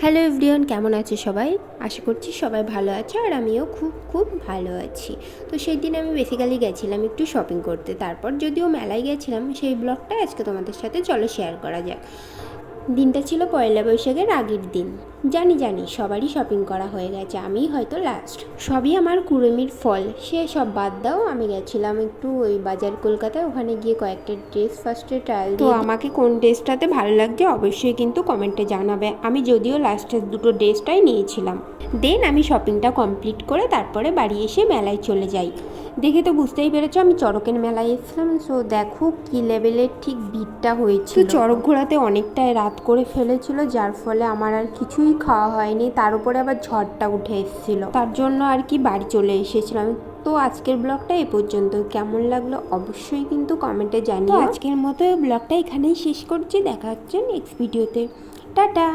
Hello everyone, কেমন আছে সবাই? আশা করছি সবাই ভালো আছে আর আমিও খুব খুব ভালো আছি। তো সেই দিন আমি বেসিক্যালি গেছিলাম একটু শপিং করতে, তারপর যদিও মেলায় গেছিলাম সেই ব্লগটা আজকে তোমাদের সাথে চলো শেয়ার করা যাক। দিনটা ছিল পয়লা বৈশাখের আগের দিন। জানি সবারই শপিং করা হয়ে গেছে, আমিই হয়তো লাস্ট। সবই আমার কুড়েমির ফল, সে সব বাদ দাও। আমি গেছিলাম একটু ওই বাজার কলকাতায়, ওখানে গিয়ে কয়েকটা ড্রেস ফার্স্টে ট্রায়াল দিয়ে। তো আমাকে কোন ড্রেসটাতে ভালো লাগছে অবশ্যই কিন্তু কমেন্টে জানাবে। আমি যদিও লাস্টের দুটো ড্রেসটাই নিয়েছিলাম। দেন আমি শপিংটা কমপ্লিট করে তারপরে বাড়ি এসে মেলায় চলে যাই। দেখে তো বুঝতেই পেরেছো আমি চড়কের মেলায় এসেছিলাম। সো দেখো কী লেভেলের ঠিক ভিড়টা হয়েছিল। তো চড়ক ঘোরাতে অনেকটাই রাত করে ফেলেছিল, যার ফলে আমার আর কিছুই খাওয়া হয়নি। তার উপরে আবার ঝড়টা উঠে এসেছিলো, তার জন্য আর কি বাড়ি চলে এসেছিলাম। তো আজকের ব্লগটা এ পর্যন্ত, কেমন লাগলো অবশ্যই কিন্তু কমেন্টে জানিও। আজকের মতো ব্লগটা এখানেই শেষ করছি, দেখা হচ্ছে নেক্সট ভিডিওতে। টাটা।